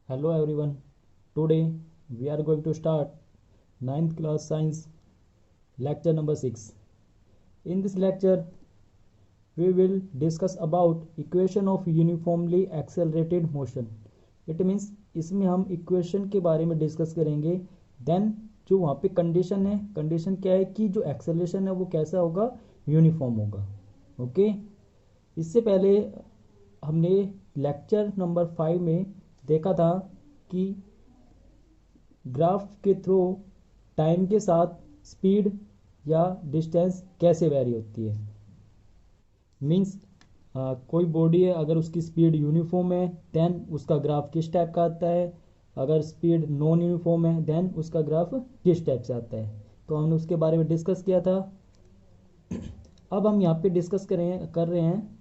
Hello everyone. Today we are going to start ninth class science lecture number 6. In this lecture we will discuss about equation of uniformly accelerated motion. It means इसमें हम equation के बारे में discuss करेंगे. Then जो वहाँ पे condition है, कंडीशन क्या है कि जो एक्सेलरेशन है वो कैसा होगा, यूनिफॉर्म होगा. ओके. इससे पहले हमने लेक्चर नंबर 5 में देखा था कि ग्राफ के थ्रू टाइम के साथ स्पीड या डिस्टेंस कैसे वेरी होती है. मीन्स कोई बॉडी है, अगर उसकी स्पीड यूनिफॉर्म है देन उसका ग्राफ किस टाइप का आता है, अगर स्पीड नॉन यूनिफॉर्म है देन उसका ग्राफ किस टाइप से आता है. तो हमने उसके बारे में डिस्कस किया था. अब हम यहाँ पे डिस्कस कर रहे हैं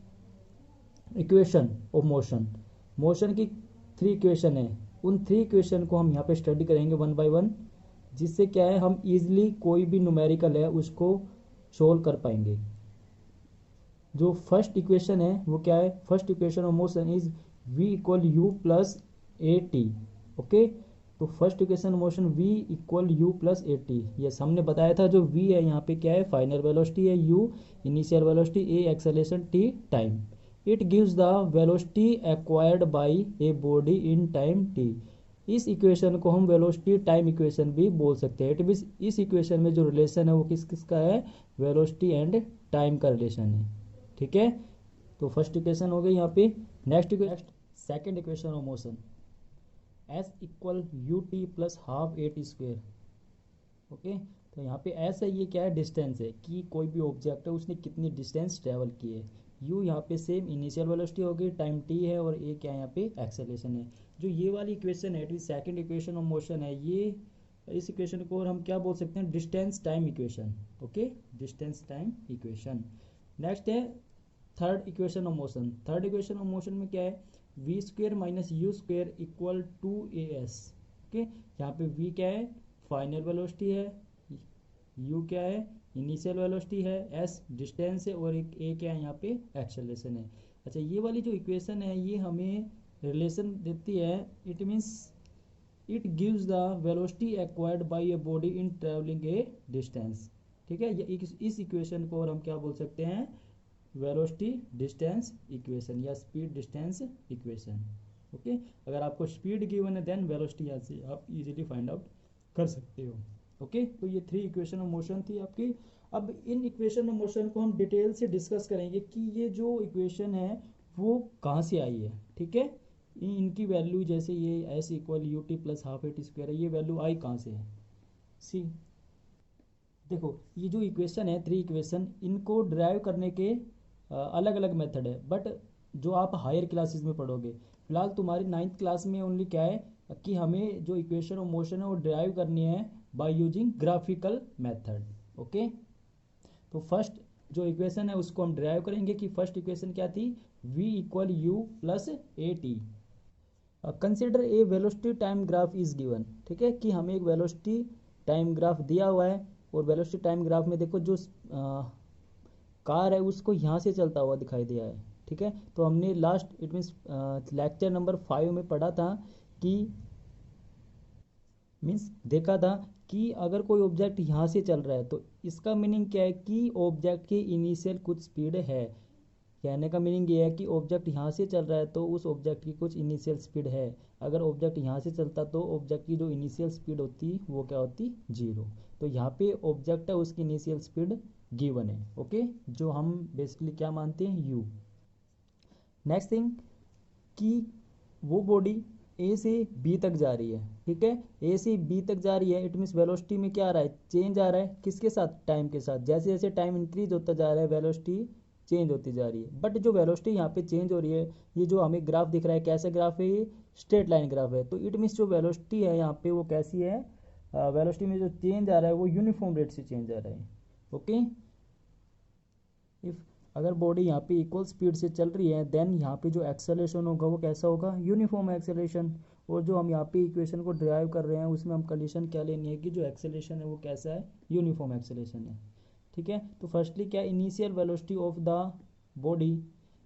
इक्वेशन ऑफ मोशन. मोशन की 3 इक्वेशन है. उन 3 इक्वेशन को हम यहाँ पे स्टडी करेंगे वन बाय वन, जिससे क्या है हम इजीली कोई भी न्यूमेरिकल है उसको सोल्व कर पाएंगे. जो फर्स्ट इक्वेशन है वो क्या है, first equation of motion is v equal u plus a t. Okay. तो first equation motion v equal u plus a t. ये हमने बताया था जो v है यहाँ पे क्या है, फाइनल वेलोसिटी है, u initial velocity, a acceleration, t time. It gives the velocity acquired by a body in time t. इस इक्वेशन को हम वेलोसिटी टाइम इक्वेशन भी बोल सकते हैं. इट मीन्स इस इक्वेशन में जो रिलेशन है वो किस किस का है, वेलोसिटी एंड टाइम का रिलेशन है. ठीक है. तो फर्स्ट इक्वेशन हो गई यहाँ पे. Next second equation of motion S equal U T plus half A T square. Okay. तो यहाँ पे एस है, ये क्या है, डिस्टेंस है कि कोई भी ऑब्जेक्ट है उसने कितनी डिस्टेंस ट्रेवल की है. यू यहाँ पे सेम इनिशियल वेलोसिटी होगी, टाइम टी है, और ए क्या है यहाँ पे, एक्सेलरेशन है. जो ये वाली इक्वेशन है, सेकंड इक्वेशन ऑफ मोशन है, ये इस इक्वेशन को हम क्या बोल सकते हैं, distance time equation. Okay. Distance time equation. Next है third equation of motion. Third equation of motion में क्या है, v square minus u square equal to a s. Okay. यहाँ पे वी क्या है, फाइनल वेलोसिटी है, यू क्या है, इनिशियल वेलोसिटी है, एस डिस्टेंस है, और एक ए क्या है यहाँ पे, एक्सेलरेशन है. अच्छा, ये वाली जो इक्वेशन है ये हमें रिलेशन देती है. It means it gives the velocity acquired by a body in travelling A distance. ठीक है. इस इक्वेशन को और हम क्या बोल सकते हैं, वेलोसिटी डिस्टेंस इक्वेशन या स्पीड डिस्टेंस इक्वेशन. ओके. अगर आपको स्पीड गिवन है देन वेलोसिटी यहाँ से आप इजीली फाइंड आउट कर सकते हो. ओके. तो ये 3 इक्वेशन ऑफ मोशन थी आपकी. अब इन इक्वेशन ऑफ मोशन को हम डिटेल से डिस्कस करेंगे कि ये जो इक्वेशन है वो कहाँ से आई है. ठीक है. इनकी वैल्यू जैसे ये S equal U T plus half A T square है, ये वैल्यू आई कहाँ से है. सी, देखो ये जो इक्वेशन है 3 इक्वेशन, इनको ड्राइव करने के अलग अलग मेथड है, बट जो आप हायर क्लासेस में पढ़ोगे. फिलहाल तुम्हारी 9th क्लास में ओनली क्या है कि हमें जो इक्वेशन ऑफ मोशन है वो ड्राइव करनी है by using graphical method. Okay. तो फर्स्ट जो इक्वेशन है उसको हम ड्राइव करेंगे कि फर्स्ट इक्वेशन क्या थी, v equal u plus a T. Consider a velocity time graph is given. ठीक है, कि हमें एक वेलोसिटी टाइम ग्राफ दिया हुआ है, और वेलोसिटी टाइम ग्राफ में देखो जो कार है उसको यहाँ से चलता हुआ दिखाई दिया है. ठीक है. तो हमने last it means lecture number 5 में पढ़ा था कि मीन्स देखा था कि अगर कोई ऑब्जेक्ट यहाँ से चल रहा है तो इसका मीनिंग क्या है कि ऑब्जेक्ट की इनिशियल कुछ स्पीड है. कहने का मीनिंग ये है कि ऑब्जेक्ट यहाँ से चल रहा है तो उस ऑब्जेक्ट की कुछ इनिशियल स्पीड है. अगर ऑब्जेक्ट यहाँ से चलता तो ऑब्जेक्ट की जो इनिशियल स्पीड होती वो क्या होती, 0. तो यहाँ पे ऑब्जेक्ट है उसकी इनिशियल स्पीड गिवन है. ओके. जो हम बेसिकली क्या मानते हैं, यू. नेक्स्ट थिंग कि वो बॉडी ए से बी तक जा रही है. ठीक है. ए से बी तक जा रही है, इट मीन्स वेलोसिटी में क्या आ रहा है, चेंज आ रहा है. किसके साथ, टाइम के साथ. जैसे जैसे टाइम इंक्रीज होता जा रहा है वेलोसिटी चेंज होती जा रही है. बट जो वेलोसिटी यहाँ पे चेंज हो रही है, ये जो हमें ग्राफ दिख रहा है कैसा ग्राफ है, ये स्ट्रेट लाइन ग्राफ है. तो इट मीन्स जो वेलोसिटी है यहाँ पे वो कैसी है, वेलोसिटी में जो चेंज आ रहा है वो यूनिफॉर्म रेट से चेंज आ रहा है. ओके. इफ अगर बॉडी यहाँ पे इक्वल स्पीड से चल रही है देन यहाँ पे जो एक्सेलरेशन होगा वो कैसा होगा, यूनिफॉर्म एक्सेलरेशन. और जो हम यहाँ पे इक्वेशन को ड्राइव कर रहे हैं उसमें हम कंडीशन क्या लेनी है कि जो एक्सेलरेशन है वो कैसा है, यूनिफॉर्म एक्सेलरेशन है. ठीक है. तो फर्स्टली क्या, initial velocity of the body.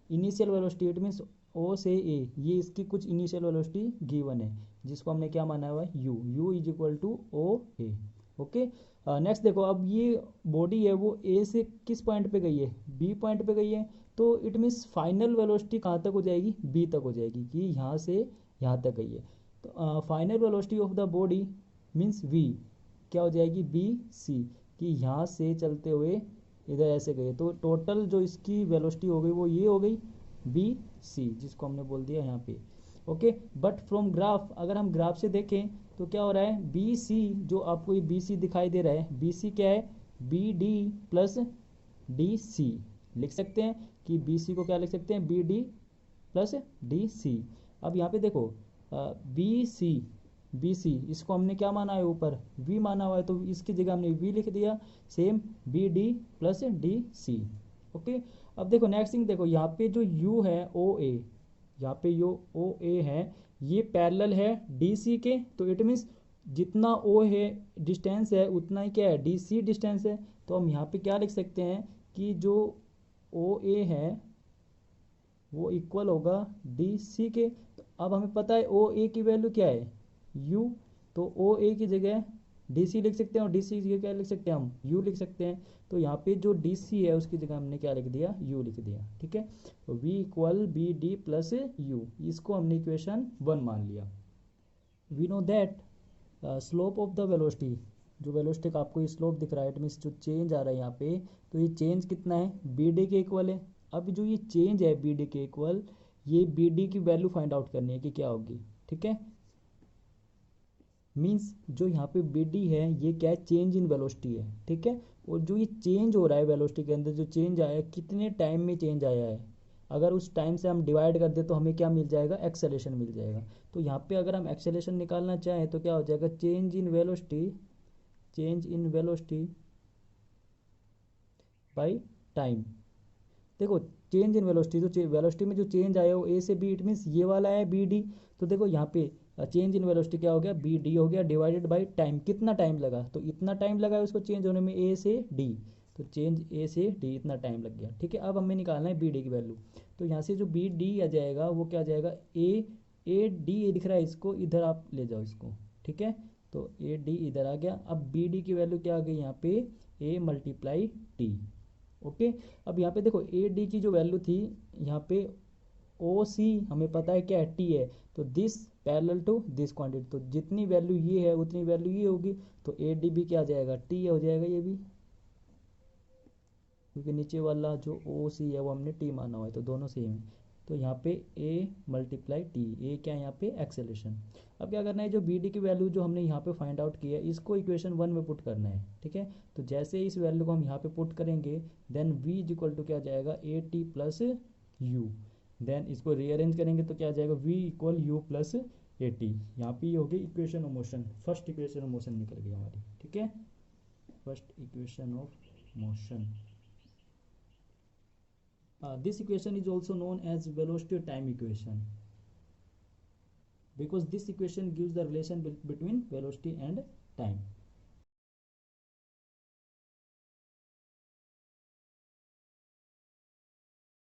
Initial velocity it means O से ए, ये इसकी कुछ इनिशियल वेलोसिटी गिवन है जिसको हमने क्या माना हुआ है u is equal to O A. Okay, next देखो, अब ये बॉडी है वो ए से किस पॉइंट पे गई है, बी पॉइंट पे गई है, तो इट मीन्स फाइनल वेलोसिटी कहाँ तक हो जाएगी, बी तक हो जाएगी, कि यहाँ से यहाँ तक गई है। तो final velocity of the body means v क्या हो जाएगी, बी सी, कि यहाँ से चलते हुए इधर ऐसे गए, तो टोटल जो इसकी वेलोसिटी हो गई वो ये हो गई बी सी, जिसको हमने बोल दिया यहाँ पे। ओके, बट फ्रॉम ग्राफ, अगर हम ग्राफ से देखें तो क्या हो रहा है, बी सी, जो आपको ये बी सी दिखाई दे रहा है, बी सी क्या है, B D plus D C लिख सकते हैं, कि बी सी को क्या लिख सकते हैं, B D plus D C. अब यहाँ पे देखो बी सी इसको हमने क्या माना है, ऊपर वी माना हुआ है, तो इसकी जगह हमने वी लिख दिया, same B D plus D C. Okay, अब देखो नेक्स्ट थिंग, देखो यहाँ पे जो यू है ओ ए, यहाँ पे यो ओ ए है, ये पैरेलल है डी सी के, तो इट मीन्स जितना ओ है डिस्टेंस है उतना ही क्या है, डी सी डिस्टेंस है। तो हम यहाँ पे क्या लिख सकते हैं कि जो ओ ए है वो इक्वल होगा डी सी के। तो अब हमें पता है ओ ए की वैल्यू क्या है यू, तो ओ ए की जगह डी सी लिख सकते हैं, और डी सी की जगह क्या लिख सकते हैं, हम यू लिख सकते हैं। तो यहाँ पे जो डी सी है उसकी जगह हमने क्या लिख दिया, यू लिख दिया। ठीक है, तो v equal B D plus u, इसको हमने इक्वेशन 1 मान लिया। We know that slope of the velocity, जो वेलोसिटी का आपको ये स्लोप दिख रहा है, इट मीन्स जो चेंज आ रहा है यहाँ पे, तो ये चेंज कितना है, बी डी के इक्वल है। अब जो ये चेंज है बी डी के इक्वल, ये बी डी की वैल्यू फाइंड आउट करनी है कि क्या होगी। ठीक है, मीन्स जो यहाँ पे बी डी है ये क्या है, चेंज इन वेलोसिटी है। ठीक है, और जो ये चेंज हो रहा है वेलोसिटी के अंदर, जो चेंज आया है कितने टाइम में चेंज आया है, अगर उस टाइम से हम डिवाइड कर दे तो हमें क्या मिल जाएगा, एक्सेलेरेशन मिल जाएगा। तो यहाँ पे अगर हम एक्सेलेरेशन निकालना चाहें तो क्या हो जाएगा, change in velocity, change in velocity by time. देखो चेंज इन वेलोसिटी, जो वेलोसिटी में जो चेंज आया वो ए से बी, इट मीन्स ये वाला है बी डी। तो देखो यहाँ पे चेंज इन वेलोसिटी क्या हो गया, बी डी हो गया, डिवाइडेड बाई टाइम, कितना टाइम लगा, तो इतना टाइम लगा है उसको चेंज होने में ए से डी, तो चेंज ए से डी इतना टाइम लग गया। ठीक है, अब हमें निकालना है बी डी की वैल्यू। तो यहाँ से जो बी डी आ जाएगा वो क्या आ जाएगा, ए डी दिख रहा है इसको, इधर आप ले जाओ इसको। ठीक है, तो ए डी इधर आ गया। अब बी डी की वैल्यू क्या आ गई यहाँ पे, ए मल्टीप्लाई टी। ओके, अब यहाँ पे देखो ए डी की जो वैल्यू थी यहाँ पे, ओ सी हमें पता है क्या है, टी है, तो this parallel to this quantity, तो जितनी वैल्यू ये है उतनी वैल्यू ये होगी, तो ए डी भी क्या आ जाएगा, टी हो जाएगा ये भी, क्योंकि नीचे वाला जो ओ सी है वो हमने टी माना हुआ है, तो दोनों सेम है। तो यहाँ पे ए मल्टीप्लाई टी, ए क्या है यहाँ पे, एक्सेलेरेशन। अब क्या करना है, जो बी डी की वैल्यू जो हमने यहाँ पे फाइंड आउट की है इसको इक्वेशन 1 में पुट करना है। ठीक है, तो जैसे इस वैल्यू को हम यहाँ पे पुट करेंगे, then v is equal to क्या आ जाएगा, a t plus u, then इसको रीअरेंज करेंगे तो क्या आ जाएगा, v equal u plus a t. यहाँ पे ये होगी equation of motion, first equation of motion निकल गई हमारी। ठीक है, first equation of motion. This equation is also known as velocity time equation, because this equation gives the relation between velocity and time.